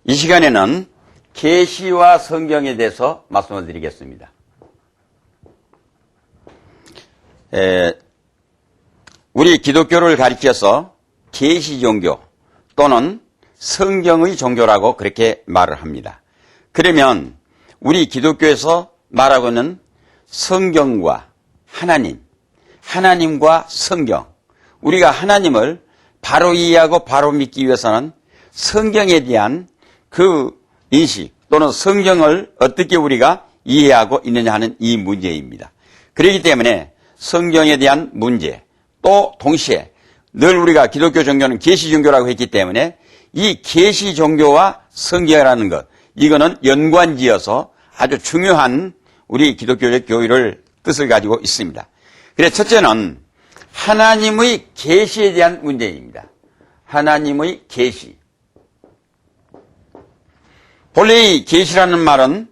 이 시간에는 계시와 성경에 대해서 말씀을 드리겠습니다. 우리 기독교를 가리켜서 계시 종교 또는 성경의 종교라고 그렇게 말을 합니다. 그러면 우리 기독교에서 말하고는 성경과 하나님, 하나님과 성경, 우리가 하나님을 바로 이해하고 바로 믿기 위해서는 성경에 대한 그 인식 또는 성경을 어떻게 우리가 이해하고 있느냐 하는 이 문제입니다. 그렇기 때문에 성경에 대한 문제 또 동시에 늘 우리가 기독교 종교는 계시 종교라고 했기 때문에 이 계시 종교와 성경이라는 것 이거는 연관지어서 아주 중요한 우리 기독교적 교리를 뜻을 가지고 있습니다. 그래서 첫째는 하나님의 계시에 대한 문제입니다. 하나님의 계시. 본래 이 계시라는 말은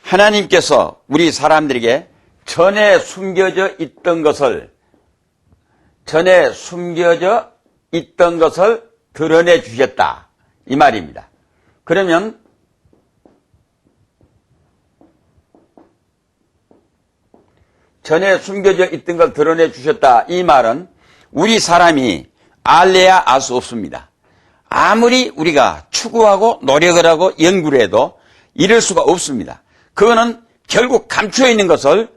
하나님께서 우리 사람들에게 전에 숨겨져 있던 것을 드러내 주셨다 이 말입니다. 그러면 전에 숨겨져 있던 걸 드러내 주셨다 이 말은 우리 사람이 알래야 알 수 없습니다. 아무리 우리가 추구하고 노력을 하고 연구를 해도 이럴 수가 없습니다. 그거는 결국 감추어 있는 것을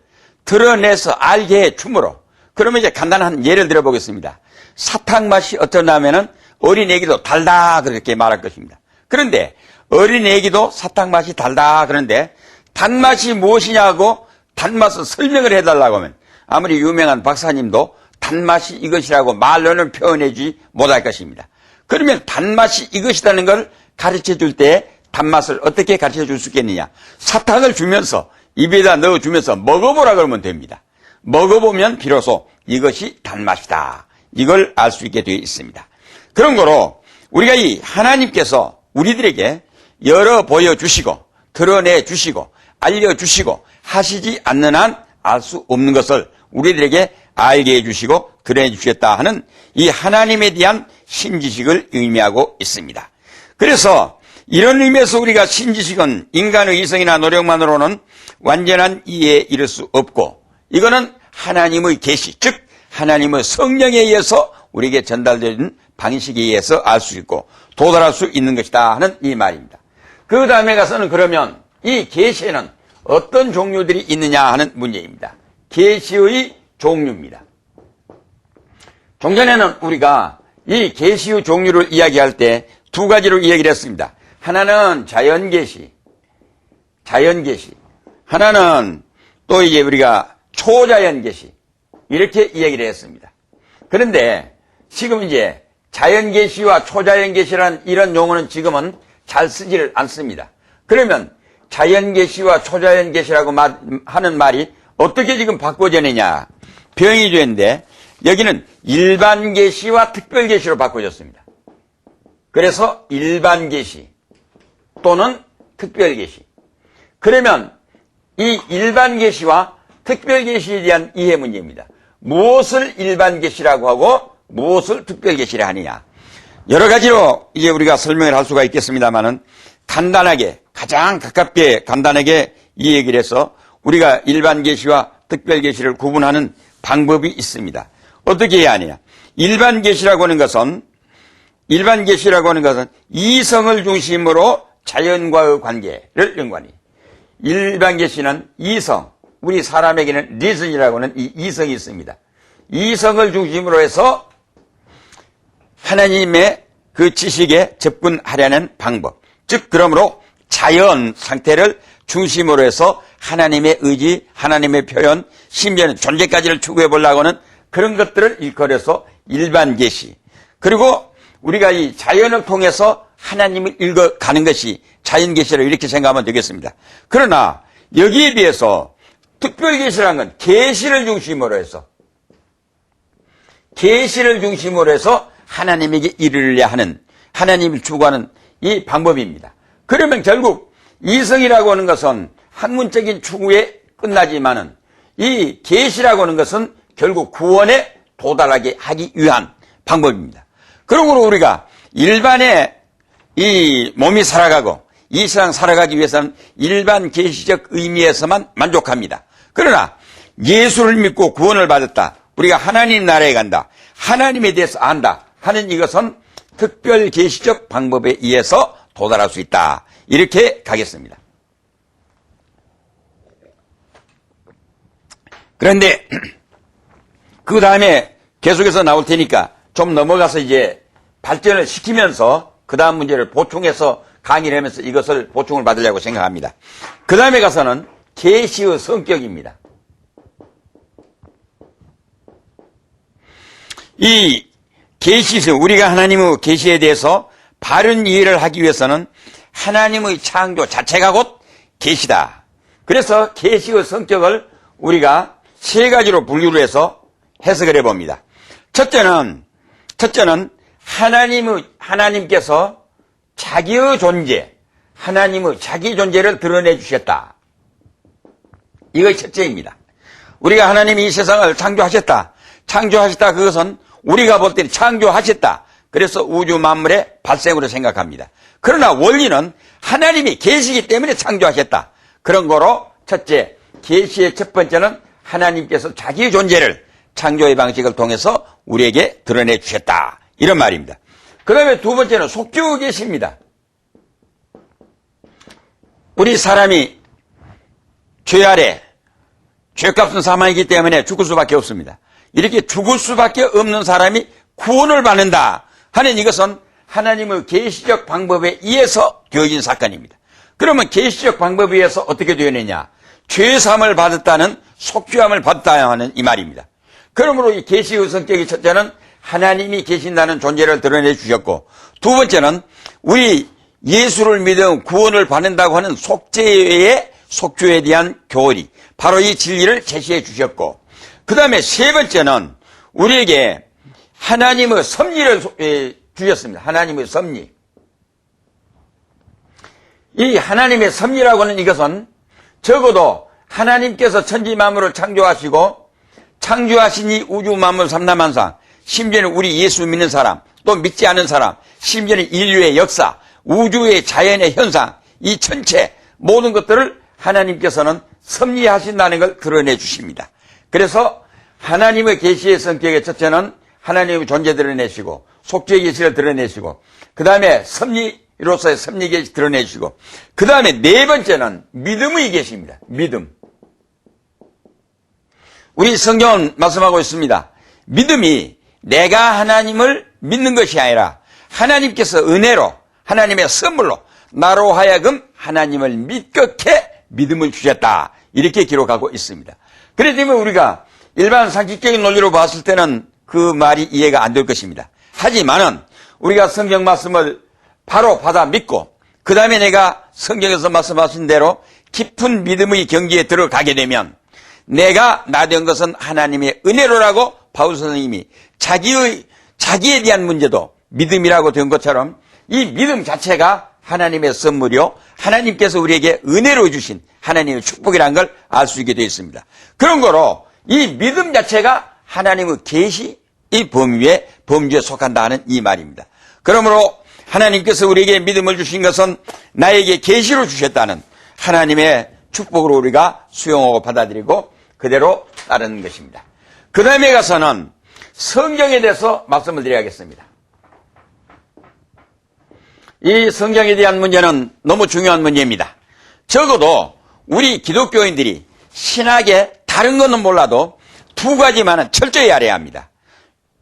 드러내서 알게 해 주므로. 그러면 이제 간단한 예를 들어 보겠습니다. 사탕 맛이 어떠냐면은 어린애기도 달다 그렇게 말할 것입니다. 그런데 어린애기도 사탕 맛이 달다 그런데 단맛이 무엇이냐고 단맛을 설명을 해달라고 하면 아무리 유명한 박사님도 단맛이 이것이라고 말로는 표현해주지 못할 것입니다. 그러면 단맛이 이것이라는 걸 가르쳐 줄 때 단맛을 어떻게 가르쳐 줄 수 있겠느냐? 사탕을 주면서 입에다 넣어주면서 먹어보라 그러면 됩니다. 먹어보면 비로소 이것이 단맛이다. 이걸 알 수 있게 되어 있습니다. 그런 거로 우리가 이 하나님께서 우리들에게 열어 보여주시고 드러내 주시고 알려주시고 하시지 않는 한 알 수 없는 것을 우리들에게 알게 해주시고 드러내 주셨다 하는 이 하나님에 대한 신지식을 의미하고 있습니다. 그래서 이런 의미에서 우리가 신지식은 인간의 이성이나 노력만으로는 완전한 이해에 이를 수 없고 이거는 하나님의 계시, 즉 하나님의 성령에 의해서 우리에게 전달되는 방식에 의해서 알 수 있고 도달할 수 있는 것이다 하는 이 말입니다. 그 다음에 가서는 그러면 이 계시에는 어떤 종류들이 있느냐 하는 문제입니다. 계시의 종류입니다. 종전에는 우리가 이 계시의 종류를 이야기할 때 두 가지로 이야기를 했습니다. 하나는 자연계시. 하나는 또 이제 우리가 초자연계시. 이렇게 이야기를 했습니다. 그런데 지금 이제 자연계시와 초자연계시라는 이런 용어는 지금은 잘 쓰지를 않습니다. 그러면 자연계시와 초자연계시라고 하는 말이 어떻게 지금 바꿔졌느냐. 병이 되는데 여기는 일반계시와 특별계시로 바꿔졌습니다. 그래서 일반계시 또는 특별계시. 그러면 이 일반계시와 특별계시에 대한 이해 문제입니다. 무엇을 일반계시라고 하고 무엇을 특별계시라 하느냐. 여러 가지로 이제 우리가 설명을 할 수가 있겠습니다만은 간단하게 가장 가깝게 간단하게 이 얘기를 해서 우리가 일반계시와 특별계시를 구분하는 방법이 있습니다. 어떻게 해야 하느냐. 일반계시라고 하는 것은 이성을 중심으로 자연과의 관계를 연관해. 일반계시는 이성, 우리 사람에게는 리즌이라고 하는 이 이성이 있습니다. 이성을 중심으로 해서 하나님의 그 지식에 접근하려는 방법. 즉 그러므로 자연 상태를 중심으로 해서 하나님의 의지, 하나님의 표현, 심지어는 존재까지를 추구해 보려고 하는 그런 것들을 일컬어서 일반계시. 그리고 우리가 이 자연을 통해서 하나님을 읽어가는 것이 자연계시라고 이렇게 생각하면 되겠습니다. 그러나 여기에 비해서 특별계시라는 건 계시를 중심으로 해서 하나님에게 이르려 하는 하나님을 추구하는 이 방법입니다. 그러면 결국 이성이라고 하는 것은 학문적인 추구에 끝나지만은 이 계시라고 하는 것은 결국 구원에 도달하게 하기 위한 방법입니다. 그러므로 우리가 일반의 이 몸이 살아가고 이 세상 살아가기 위해서는 일반 계시적 의미에서만 만족합니다. 그러나 예수를 믿고 구원을 받았다. 우리가 하나님 나라에 간다. 하나님에 대해서 안다 하는 이것은 특별 계시적 방법에 의해서 도달할 수 있다. 이렇게 가겠습니다. 그런데 그 다음에 계속해서 나올 테니까 좀 넘어가서 이제 발전을 시키면서 그 다음 문제를 보충해서 강의를 하면서 이것을 보충을 받으려고 생각합니다. 그 다음에 가서는 계시의 성격입니다. 이 계시, 우리가 하나님의 계시에 대해서 바른 이해를 하기 위해서는 하나님의 창조 자체가 곧 계시다. 그래서 계시의 성격을 우리가 세 가지로 해서 해석을 해봅니다. 첫째는 하나님께서 자기의 존재, 하나님의 자기 존재를 드러내 주셨다. 이것이 첫째입니다. 우리가 하나님이 이 세상을 창조하셨다. 그것은 우리가 볼 때는 창조하셨다. 그래서 우주 만물의 발생으로 생각합니다. 그러나 원리는 하나님이 계시기 때문에 창조하셨다. 그런 거로 첫째, 계시의 첫 번째는 하나님께서 자기의 존재를 창조의 방식을 통해서 우리에게 드러내 주셨다. 이런 말입니다. 그 다음에 두 번째는 속죄의 계시입니다. 우리 사람이 죄 아래 죄값은 사망이기 때문에 죽을 수밖에 없습니다. 이렇게 죽을 수밖에 없는 사람이 구원을 받는다 하는 이것은 하나님의 계시적 방법에 의해서 되어진 사건입니다. 그러면 계시적 방법에 의해서 어떻게 되었느냐? 죄사함을 받았다는 속죄함을 받았다 하는 이 말입니다. 그러므로 이 계시의 성격이 첫째는 하나님이 계신다는 존재를 드러내 주셨고, 두 번째는 우리 예수를 믿음 구원을 받는다고 하는 속죄에 대한 교리, 바로 이 진리를 제시해 주셨고, 그 다음에 세 번째는 우리에게 하나님의 섭리를 주셨습니다. 하나님의 섭리. 이 하나님의 섭리라고 하는 이것은 적어도 하나님께서 천지 만물을 창조하시고 창조하신 이 우주 만물 삼라만상, 심지어는 우리 예수 믿는 사람, 또 믿지 않는 사람, 심지어는 인류의 역사, 우주의 자연의 현상, 이 전체 모든 것들을 하나님께서는 섭리하신다는 걸 드러내 주십니다. 그래서 하나님의 계시의 성격의 첫째는 하나님의 존재 드러내시고 속죄의 계시를 드러내시고, 그 다음에 섭리로서의 섭리 계시 드러내시고, 그 다음에 네 번째는 믿음의 계시입니다. 믿음. 우리 성경은 말씀하고 있습니다. 믿음이 내가 하나님을 믿는 것이 아니라 하나님께서 은혜로, 하나님의 선물로 나로 하여금 하나님을 믿게 믿음을 주셨다. 이렇게 기록하고 있습니다. 그렇기 때문에 우리가 일반 상식적인 논리로 봤을 때는 그 말이 이해가 안 될 것입니다. 하지만은 우리가 성경 말씀을 바로 받아 믿고, 그 다음에 내가 성경에서 말씀하신 대로 깊은 믿음의 경지에 들어가게 되면 내가 나 된 것은 하나님의 은혜로라고 바울 선생님이 자기에 대한 문제도 믿음이라고 된 것처럼 이 믿음 자체가 하나님의 선물이요, 하나님께서 우리에게 은혜로 주신 하나님의 축복이라는 걸 알 수 있게 되어 있습니다. 그런 거로 이 믿음 자체가 하나님의 계시, 이 범주에 속한다는 이 말입니다. 그러므로 하나님께서 우리에게 믿음을 주신 것은 나에게 계시로 주셨다는 하나님의 축복으로 우리가 수용하고 받아들이고 그대로 따르는 것입니다. 그 다음에 가서는 성경에 대해서 말씀을 드려야겠습니다. 이 성경에 대한 문제는 너무 중요한 문제입니다. 적어도 우리 기독교인들이 신학에 다른 것은 몰라도 두 가지만은 철저히 알아야 합니다.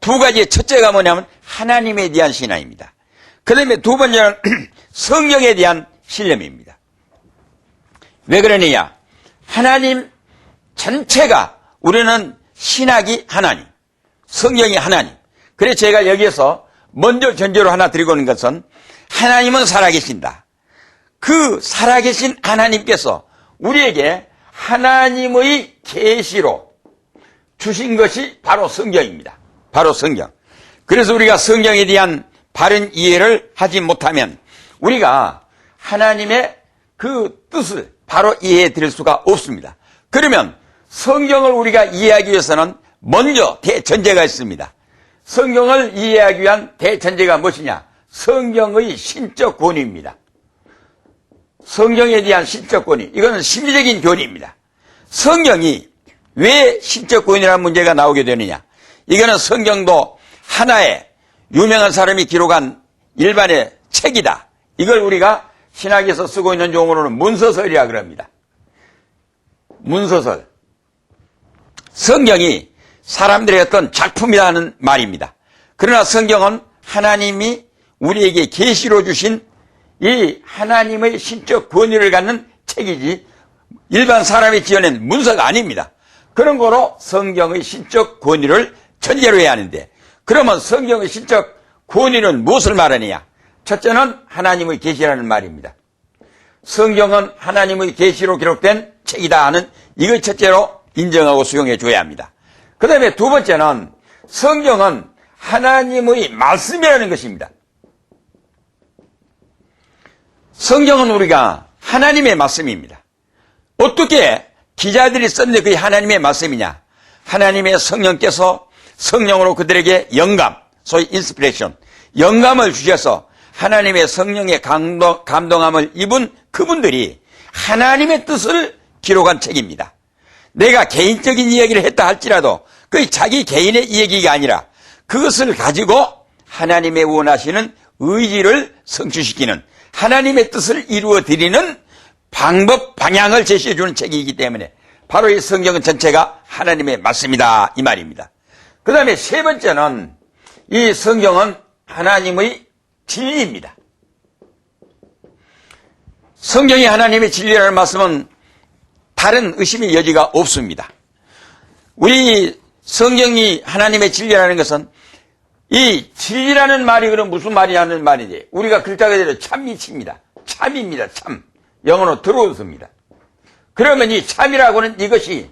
두 가지의 첫째가 뭐냐면 하나님에 대한 신앙입니다. 그 다음에 두 번째는 성경에 대한 신념입니다. 왜 그러느냐? 하나님 전체가, 우리는 신학이 하나님, 성경이 하나님. 그래서 제가 여기에서 먼저 전제로 하나 드리고 있는 것은 하나님은 살아계신다. 그 살아계신 하나님께서 우리에게 하나님의 계시로 주신 것이 바로 성경입니다. 바로 성경. 그래서 우리가 성경에 대한 바른 이해를 하지 못하면 우리가 하나님의 그 뜻을 바로 이해해 드릴 수가 없습니다. 그러면 성경을 우리가 이해하기 위해서는 먼저 대전제가 있습니다. 성경을 이해하기 위한 대전제가 무엇이냐? 성경의 신적 권위입니다. 성경에 대한 신적 권위, 이거는 심리적인 권위입니다. 성경이 왜 신적 권위라는 문제가 나오게 되느냐? 이거는 성경도 하나의 유명한 사람이 기록한 일반의 책이다. 이걸 우리가 신학에서 쓰고 있는 용어로는 문서설이라 그럽니다. 문서설. 성경이 사람들의 어떤 작품이라는 말입니다. 그러나 성경은 하나님이 우리에게 계시로 주신 이 하나님의 신적 권위를 갖는 책이지 일반 사람이 지어낸 문서가 아닙니다. 그런 거로 성경의 신적 권위를 전제로 해야 하는데, 그러면 성경의 신적 권위는 무엇을 말하느냐? 첫째는 하나님의 계시라는 말입니다. 성경은 하나님의 계시로 기록된 책이다 하는 이걸 첫째로 인정하고 수용해 줘야 합니다. 그 다음에 두 번째는 성경은 하나님의 말씀이라는 것입니다. 성경은 우리가 하나님의 말씀입니다. 어떻게 기자들이 썼는데 그게 하나님의 말씀이냐? 하나님의 성령께서 성령으로 그들에게 영감, 소위 인스피레이션, 영감을 주셔서 하나님의 성령의 감동함을 입은 그분들이 하나님의 뜻을 기록한 책입니다. 내가 개인적인 이야기를 했다 할지라도 그 자기 개인의 이야기가 아니라 그것을 가지고 하나님의 원하시는 의지를 성취시키는 하나님의 뜻을 이루어드리는 방법, 방향을 제시해주는 책이기 때문에 바로 이 성경은 전체가 하나님의 말씀이다 이 말입니다. 그 다음에 세 번째는 이 성경은 하나님의 진리입니다. 성경이 하나님의 진리라는 말씀은 다른 의심의 여지가 없습니다. 우리 성경이 하나님의 진리라는 것은 이 진리라는 말이 그럼 무슨 말이냐는 말이지. 우리가 글자 그대로 참미치입니다. 참입니다. 참. 영어로 들어오습니다. 그러면 이 참이라고는 이것이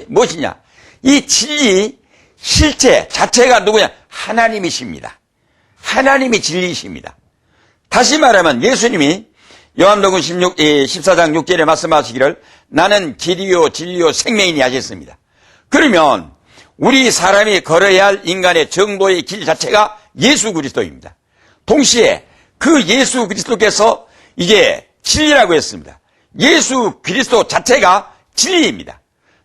무엇이냐? 이 진리 실체 자체가 누구냐? 하나님이십니다. 하나님이 진리이십니다. 다시 말하면 예수님이 요한복음 14장 6절에 말씀하시기를 나는 길이요 진리요 생명이니 하셨습니다. 그러면 우리 사람이 걸어야 할 인간의 정도의 길 자체가 예수 그리스도입니다. 동시에 그 예수 그리스도께서 이제 진리라고 했습니다. 예수 그리스도 자체가 진리입니다.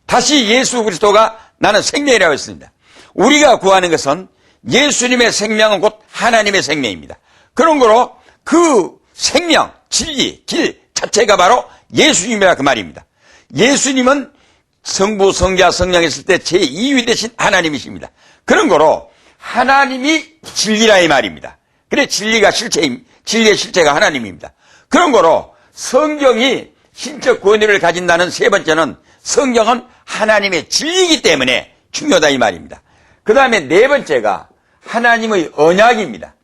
다시 예수 그리스도가 나는 생명이라고 했습니다. 우리가 구하는 것은 예수님의 생명은 곧 하나님의 생명입니다. 그런 거로 그 생명, 진리, 길 자체가 바로 예수님이라 그 말입니다. 예수님은 성부, 성자, 성령 있을 때 제2위 되신 하나님이십니다. 그런 거로 하나님이 진리라 이 말입니다. 그래 진리의 실체가 하나님입니다. 그런 거로 성경이 신적 권위를 가진다는 세 번째는 성경은 하나님의 진리이기 때문에 중요하다 이 말입니다. 그 다음에 네 번째가 하나님의 언약입니다.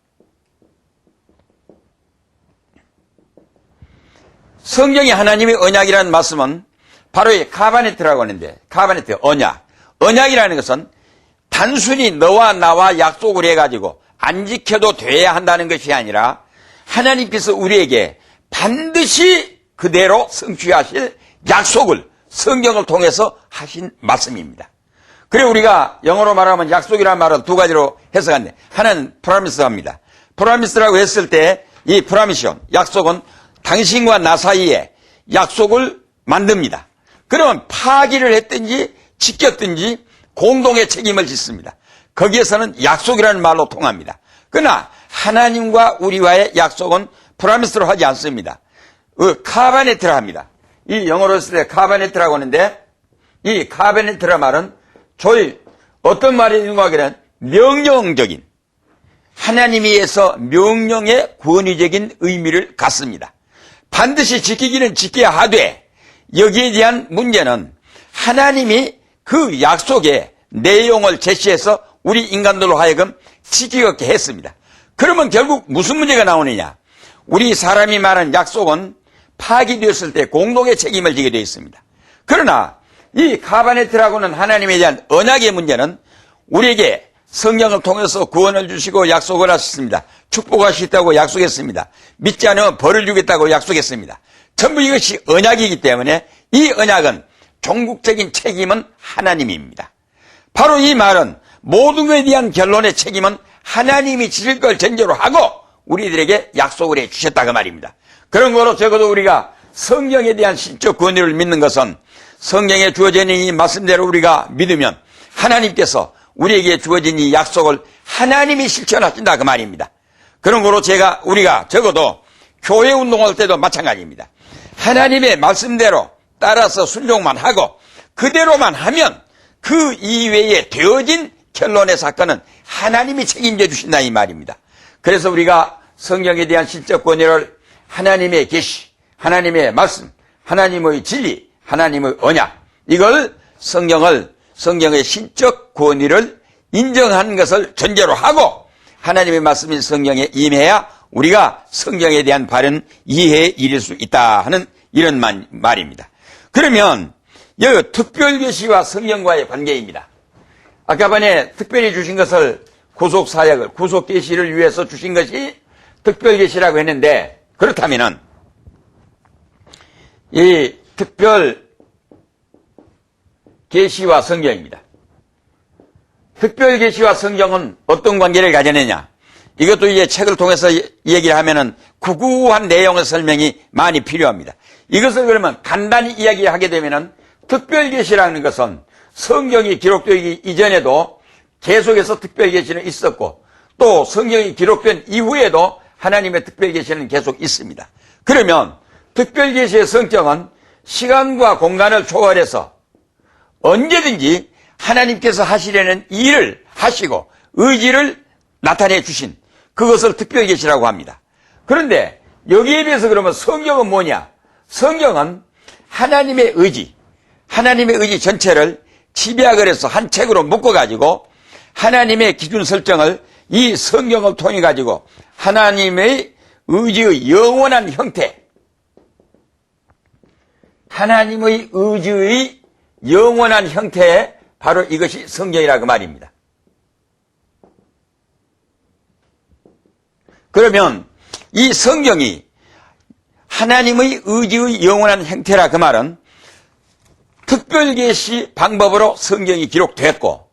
성경이 하나님의 언약이라는 말씀은 바로 이 카바네트라고 하는데, 카바네트, 언약이라는 것은 단순히 너와 나와 약속을 해가지고 안 지켜도 돼야 한다는 것이 아니라 하나님께서 우리에게 반드시 그대로 성취하실 약속을 성경을 통해서 하신 말씀입니다. 그래 우리가 영어로 말하면 약속이라는 말은 두 가지로 해석하는데, 하나는 프라미스입니다. 프라미스라고 했을 때 이 프라미션, 약속은 당신과 나 사이에 약속을 만듭니다. 그러면 파기를 했든지 지켰든지 공동의 책임을 짓습니다. 거기에서는 약속이라는 말로 통합니다. 그러나 하나님과 우리와의 약속은 프라미스로 하지 않습니다. 카바네트라 합니다. 이 영어로 쓸 때 카바네트라고 하는데, 이 카바네트라 말은 저희 어떤 말이 있는가 하기는 명령적인, 하나님에 의해서 명령의 권위적인 의미를 갖습니다. 반드시 지키기는 지켜야 하되, 여기에 대한 문제는 하나님이 그 약속의 내용을 제시해서 우리 인간들로 하여금 지키게 했습니다. 그러면 결국 무슨 문제가 나오느냐? 우리 사람이 말한 약속은 파기되었을 때 공동의 책임을 지게 되어 있습니다. 그러나 이 카바네트라고는 하나님에 대한 언약의 문제는 우리에게 성경을 통해서 구원을 주시고 약속을 하셨습니다. 축복하시겠다고 약속했습니다. 믿지 않으면 벌을 주겠다고 약속했습니다. 전부 이것이 언약이기 때문에 이 언약은 종국적인 책임은 하나님입니다. 바로 이 말은 모든 것에 대한 결론의 책임은 하나님이 지실 걸 전제로 하고 우리들에게 약속을 해 주셨다 그 말입니다. 그런 거로 적어도 우리가 성경에 대한 신적 권위를 믿는 것은 성경에 주어진 이 말씀대로 우리가 믿으면 하나님께서 우리에게 주어진 이 약속을 하나님이 실천하신다 그 말입니다. 그런 거로 우리가 적어도 교회 운동할 때도 마찬가지입니다. 하나님의 말씀대로 따라서 순종만 하고 그대로만 하면 그 이외에 되어진 결론의 사건은 하나님이 책임져 주신다 이 말입니다. 그래서 우리가 성경에 대한 신적 권위를 하나님의 계시, 하나님의 말씀, 하나님의 진리, 하나님의 언약, 이걸 성경의 신적 권위를 인정하는 것을 전제로 하고 하나님의 말씀인 성경에 임해야 우리가 성경에 대한 바른 이해에 이를 수 있다 하는 이런 말입니다. 그러면 여기 특별계시와 성경과의 관계입니다. 아까 전에 특별히 주신 것을 구속사역을, 구속계시를 위해서 주신 것이 특별계시라고 했는데, 그렇다면은 이 특별계시와 성경입니다. 특별계시와 성경은 어떤 관계를 가졌느냐? 이것도 이제 책을 통해서 얘기를 하면은 구구한 내용의 설명이 많이 필요합니다. 이것을 그러면 간단히 이야기하게 되면은 특별계시라는 것은 성경이 기록되기 이전에도 계속해서 특별계시는 있었고 또 성경이 기록된 이후에도 하나님의 특별계시는 계속 있습니다. 그러면 특별계시의 성격은 시간과 공간을 초월해서 언제든지 하나님께서 하시려는 일을 하시고 의지를 나타내 주신 그것을 특별계시라고 합니다. 그런데 여기에 비해서 그러면 성경은 뭐냐? 성경은 하나님의 의지 전체를 집약을 해서 한 책으로 묶어가지고 하나님의 기준 설정을 이 성경을 통해 가지고 하나님의 의지의 영원한 형태, 하나님의 의지의 영원한 형태, 바로 이것이 성경이라고 말입니다. 그러면 이 성경이 하나님의 의지의 영원한 형태라 그 말은 특별계시 방법으로 성경이 기록됐고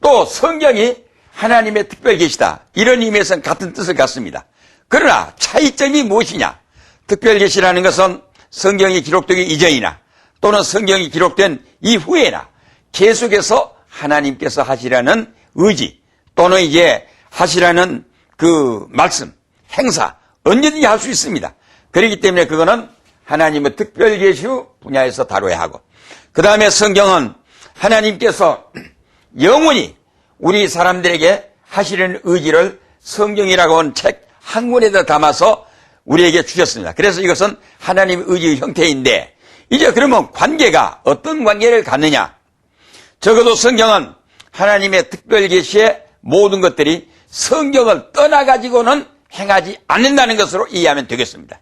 또 성경이 하나님의 특별계시다, 이런 의미에서는 같은 뜻을 갖습니다. 그러나 차이점이 무엇이냐? 특별계시라는 것은 성경이 기록되기 이전이나 또는 성경이 기록된 이후에나 계속해서 하나님께서 하시라는 의지 또는 이제 하시라는 그 말씀, 행사 언제든지 할 수 있습니다. 그렇기 때문에 그거는 하나님의 특별계시 분야에서 다뤄야 하고, 그 다음에 성경은 하나님께서 영원히 우리 사람들에게 하시려는 의지를 성경이라고 하는 책 한 권에다 담아서 우리에게 주셨습니다. 그래서 이것은 하나님의 의지의 형태인데, 이제 그러면 관계가 어떤 관계를 갖느냐? 적어도 성경은 하나님의 특별계시의 모든 것들이 성경을 떠나가지고는 행하지 않는다는 것으로 이해하면 되겠습니다.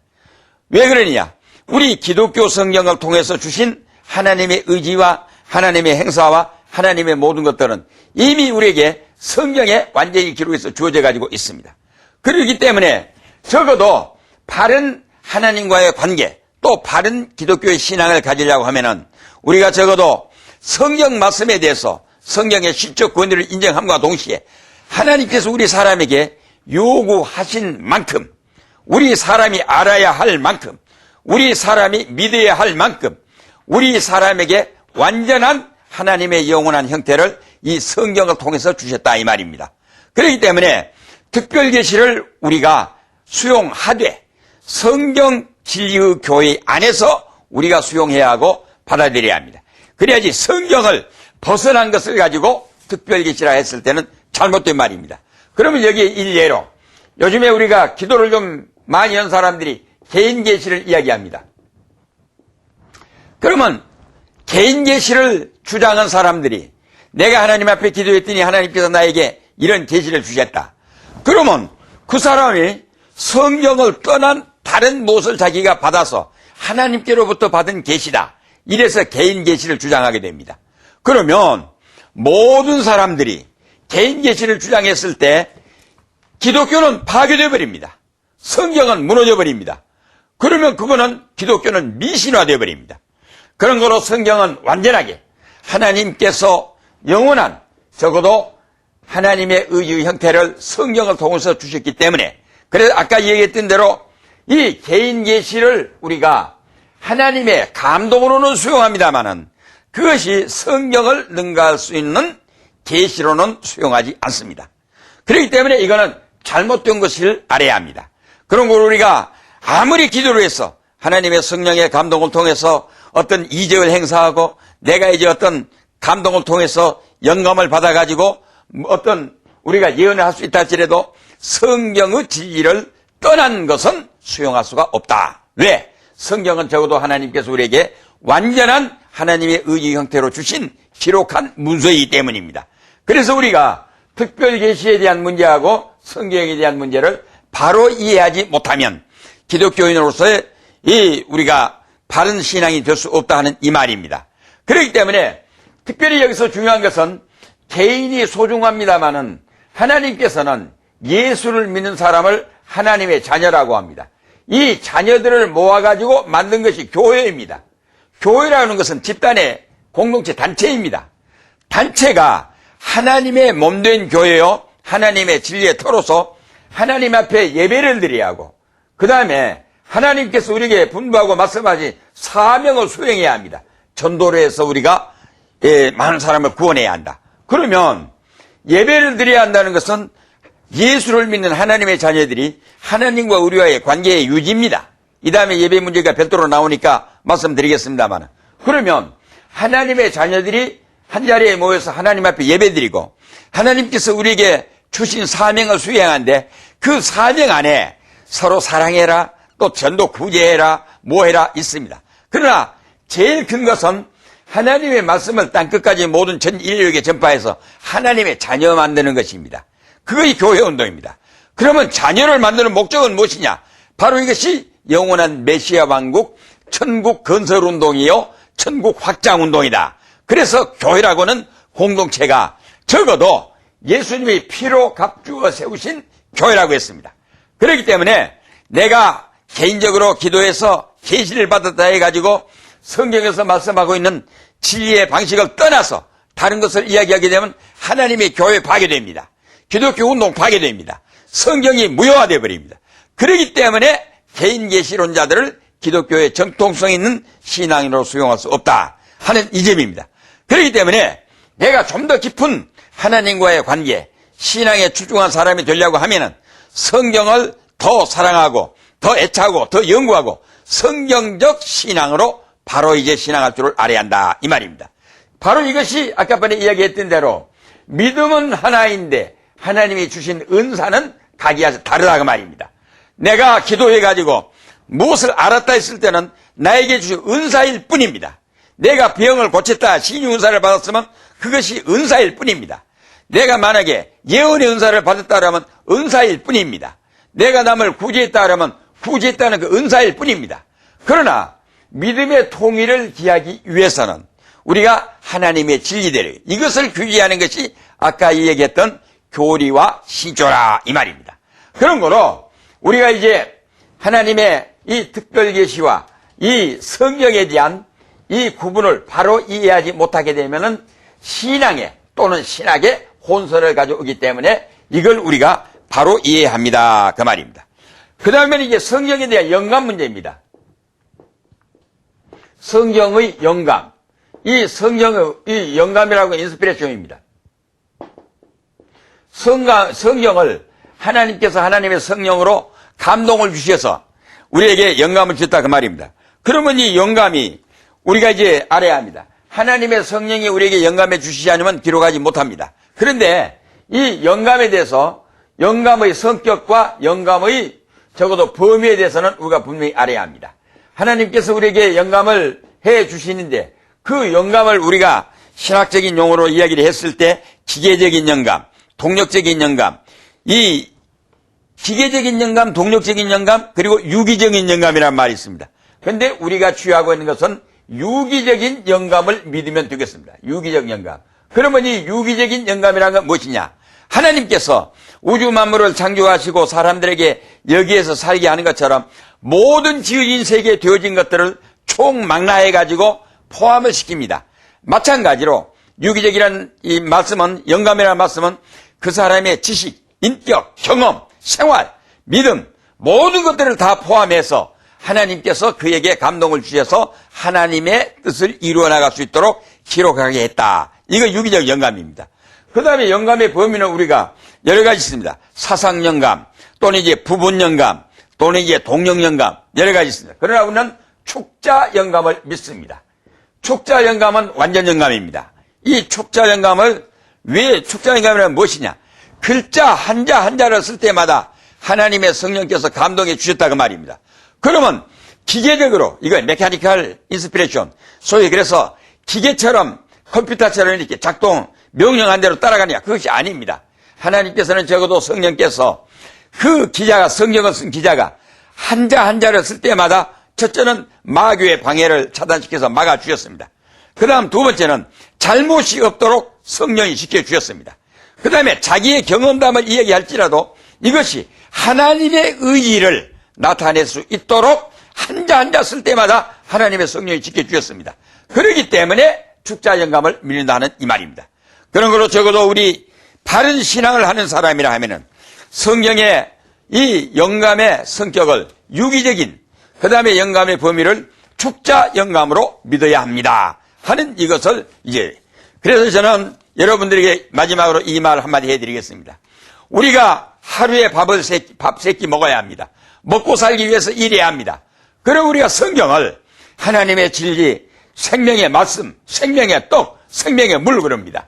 왜 그러느냐? 우리 기독교 성경을 통해서 주신 하나님의 의지와 하나님의 행사와 하나님의 모든 것들은 이미 우리에게 성경에 완전히 기록해서 주어져 가지고 있습니다. 그렇기 때문에 적어도 바른 하나님과의 관계, 또 바른 기독교의 신앙을 가지려고 하면은 우리가 적어도 성경 말씀에 대해서 성경의 실적 권위를 인정함과 동시에 하나님께서 우리 사람에게 요구하신 만큼, 우리 사람이 알아야 할 만큼, 우리 사람이 믿어야 할 만큼 우리 사람에게 완전한 하나님의 영원한 형태를 이 성경을 통해서 주셨다 이 말입니다. 그렇기 때문에 특별계시를 우리가 수용하되 성경 진리의 교회 안에서 우리가 수용해야 하고 받아들여야 합니다. 그래야지 성경을 벗어난 것을 가지고 특별계시라 했을 때는 잘못된 말입니다. 그러면 여기에 일례로 요즘에 우리가 기도를 좀 많이 한 사람들이 개인계시를 이야기합니다. 그러면 개인계시를 주장한 사람들이 내가 하나님 앞에 기도했더니 하나님께서 나에게 이런 계시를 주셨다. 그러면 그 사람이 성경을 떠난 다른 무엇을 자기가 받아서 하나님께로부터 받은 계시다, 이래서 개인계시를 주장하게 됩니다. 그러면 모든 사람들이 개인계시를 주장했을 때 기독교는 파괴되어 버립니다. 성경은 무너져 버립니다. 그러면 그거는 기독교는 미신화되어 버립니다. 그런 거로 성경은 완전하게 하나님께서 영원한, 적어도 하나님의 의의 형태를 성경을 통해서 주셨기 때문에, 그래서 아까 얘기했던 대로 이 개인 계시를 우리가 하나님의 감동으로는 수용합니다마는 그것이 성경을 능가할 수 있는 계시로는 수용하지 않습니다. 그렇기 때문에 이거는 잘못된 것을 알아야 합니다. 그런 걸 우리가 아무리 기도를 해서 하나님의 성령의 감동을 통해서 어떤 이적을 행사하고 내가 이제 어떤 감동을 통해서 영감을 받아가지고 어떤 우리가 예언을 할 수 있다 할지라도 성경의 진리를 떠난 것은 수용할 수가 없다. 왜? 성경은 적어도 하나님께서 우리에게 완전한 하나님의 의의 형태로 주신 기록한 문서이기 때문입니다. 그래서 우리가 특별 계시에 대한 문제하고 성경에 대한 문제를 바로 이해하지 못하면 기독교인으로서의 우리가 바른 신앙이 될 수 없다 하는 이 말입니다. 그렇기 때문에 특별히 여기서 중요한 것은 개인이 소중합니다마는 하나님께서는 예수를 믿는 사람을 하나님의 자녀라고 합니다. 이 자녀들을 모아가지고 만든 것이 교회입니다. 교회라는 것은 집단의 공동체 단체입니다. 단체가 하나님의 몸된 교회요, 하나님의 진리의 터로서 하나님 앞에 예배를 드려야 하고, 그 다음에 하나님께서 우리에게 분부하고 말씀하신 사명을 수행해야 합니다. 전도를 해서 우리가 많은 사람을 구원해야 한다. 그러면 예배를 드려야 한다는 것은 예수를 믿는 하나님의 자녀들이 하나님과 우리와의 관계의 유지입니다. 이 다음에 예배 문제가 별도로 나오니까 말씀드리겠습니다만, 그러면 하나님의 자녀들이 한자리에 모여서 하나님 앞에 예배드리고 하나님께서 우리에게 주신 사명을 수행하는데 그 사명 안에 서로 사랑해라, 또 전도 구제해라, 뭐해라 있습니다. 그러나 제일 큰 것은 하나님의 말씀을 땅끝까지 모든 전 인류에게 전파해서 하나님의 자녀 만드는 것입니다. 그것이 교회 운동입니다. 그러면 자녀를 만드는 목적은 무엇이냐? 바로 이것이 영원한 메시아 왕국 천국 건설 운동이요, 천국 확장 운동이다. 그래서 교회라고는 공동체가 적어도 예수님이 피로 값주어 세우신 교회라고 했습니다. 그렇기 때문에 내가 개인적으로 기도해서 계시를 받았다 해가지고 성경에서 말씀하고 있는 진리의 방식을 떠나서 다른 것을 이야기하게 되면 하나님의 교회 파괴됩니다. 기독교 운동 파괴됩니다. 성경이 무효화되어 버립니다. 그렇기 때문에 개인 계시론자들을 기독교의 정통성 있는 신앙인으로 수용할 수 없다 하는 이 점입니다. 그렇기 때문에 내가 좀 더 깊은 하나님과의 관계, 신앙에 출중한 사람이 되려고 하면은 성경을 더 사랑하고 더 애착하고 더 연구하고 성경적 신앙으로 바로 이제 신앙할 줄을 알아야 한다 이 말입니다. 바로 이것이 아까 전에 이야기했던 대로 믿음은 하나인데 하나님이 주신 은사는 각기 다르다 그 말입니다. 내가 기도해가지고 무엇을 알았다 했을 때는 나에게 주신 은사일 뿐입니다. 내가 병을 고쳤다 신유 은사를 받았으면 그것이 은사일 뿐입니다. 내가 만약에 예언의 은사를 받았다 그러면 은사일 뿐입니다. 내가 남을 구제했다 그러면 구제했다는 그 은사일 뿐입니다. 그러나 믿음의 통일을 기하기 위해서는 우리가 하나님의 진리대로 이것을 규제하는 것이 아까 얘기했던 교리와 시조라 이 말입니다. 그런 거로 우리가 이제 하나님의 이 특별 계시와 이 성경에 대한 이 구분을 바로 이해하지 못하게 되면은 신앙에 또는 신학에 혼선을 가져오기 때문에 이걸 우리가 바로 이해합니다 그 말입니다. 그 다음에는 이제 성경에 대한 영감 문제입니다. 성경의 영감, 이 성경의 이 영감이라고 인스피레이션입니다. 성경을 하나님께서 하나님의 성령으로 감동을 주셔서 우리에게 영감을 주셨다 그 말입니다. 그러면 이 영감이 우리가 이제 알아야 합니다. 하나님의 성령이 우리에게 영감해 주시지 않으면 기록하지 못합니다. 그런데 이 영감에 대해서 영감의 성격과 영감의 적어도 범위에 대해서는 우리가 분명히 알아야 합니다. 하나님께서 우리에게 영감을 해 주시는데 그 영감을 우리가 신학적인 용어로 이야기를 했을 때 기계적인 영감, 동력적인 영감, 이 기계적인 영감, 동력적인 영감, 그리고 유기적인 영감이라는 말이 있습니다. 그런데 우리가 취하고 있는 것은 유기적인 영감을 믿으면 되겠습니다. 유기적 영감. 그러면 이 유기적인 영감이라는 건 무엇이냐? 하나님께서 우주 만물을 창조하시고 사람들에게 여기에서 살게 하는 것처럼 모든 지어진 세계에 되어진 것들을 총망라해가지고 포함을 시킵니다. 마찬가지로 유기적이라는 이 말씀은, 영감이라는 말씀은 그 사람의 지식, 인격, 경험, 생활, 믿음 모든 것들을 다 포함해서 하나님께서 그에게 감동을 주셔서 하나님의 뜻을 이루어 나갈 수 있도록 기록하게 했다. 이거 유기적 영감입니다. 그 다음에 영감의 범위는 우리가 여러 가지 있습니다. 사상 영감, 또는 이제 부분 영감, 또는 이제 동령 영감, 여러 가지 있습니다. 그러나 우리는 축자 영감을 믿습니다. 축자 영감은 완전 영감입니다. 이 축자 영감을 왜 축자 영감이란 무엇이냐? 글자 한자 한자를 쓸 때마다 하나님의 성령께서 감동해 주셨다 그 말입니다. 그러면 기계적으로 이거 메카니컬 인스피레이션, 소위 그래서 기계처럼 컴퓨터처럼 이렇게 작동 명령한 대로 따라가냐? 그것이 아닙니다. 하나님께서는 적어도 성령께서 그 기자가, 성경을 쓴 기자가 한자 한자를 쓸 때마다 첫째는 마귀의 방해를 차단시켜서 막아주셨습니다. 그 다음 두 번째는 잘못이 없도록 성령이 지켜주셨습니다. 그 다음에 자기의 경험담을 이야기할지라도 이것이 하나님의 의의를 나타낼 수 있도록 한자 한자 쓸 때마다 하나님의 성령이 지켜주셨습니다. 그렇기 때문에 축자 영감을 믿는다는 이 말입니다. 그런 거로 적어도 우리 바른 신앙을 하는 사람이라 하면은 성경의 이 영감의 성격을 유기적인 그 다음에 영감의 범위를 축자 영감으로 믿어야 합니다 하는 이것을 이제 그래서 저는 여러분들에게 마지막으로 이 말 한마디 해드리겠습니다. 우리가 하루에 밥 세 끼 먹어야 합니다. 먹고 살기 위해서 일해야 합니다. 그럼 우리가 성경을 하나님의 진리, 생명의 말씀, 생명의 떡, 생명의 물 그럽니다.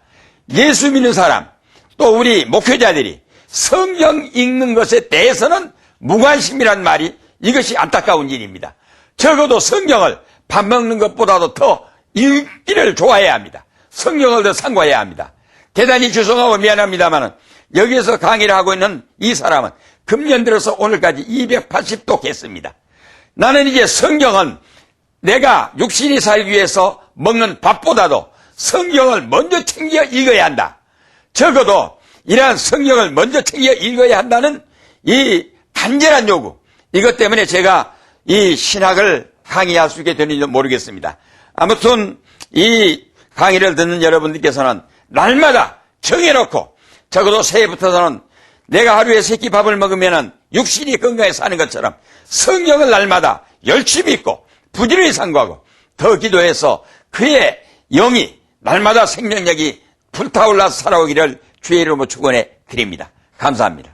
예수 믿는 사람 또 우리 목회자들이 성경 읽는 것에 대해서는 무관심이란 말이 이것이 안타까운 일입니다. 적어도 성경을 밥 먹는 것보다도 더 읽기를 좋아해야 합니다. 성경을 더 상고해야 합니다. 대단히 죄송하고 미안합니다만 여기에서 강의를 하고 있는 이 사람은 금년 들어서 오늘까지 280독 했습니다. 나는 이제 성경은 내가 육신이 살기 위해서 먹는 밥보다도 성경을 먼저 챙겨 읽어야 한다. 적어도 이러한 성경을 먼저 챙겨 읽어야 한다는 이 간절한 요구, 이것 때문에 제가 이 신학을 강의할 수 있게 되는지 모르겠습니다. 아무튼 이 강의를 듣는 여러분들께서는 날마다 정해놓고 적어도 새해부터는 내가 하루에 3끼 밥을 먹으면 육신이 건강에 사는 것처럼 성경을 날마다 열심히 읽고 부지런히 상고하고 더 기도해서 그의 영이 날마다 생명력이 불타올라 살아오기를 주의 이름으로 축원해 드립니다. 감사합니다.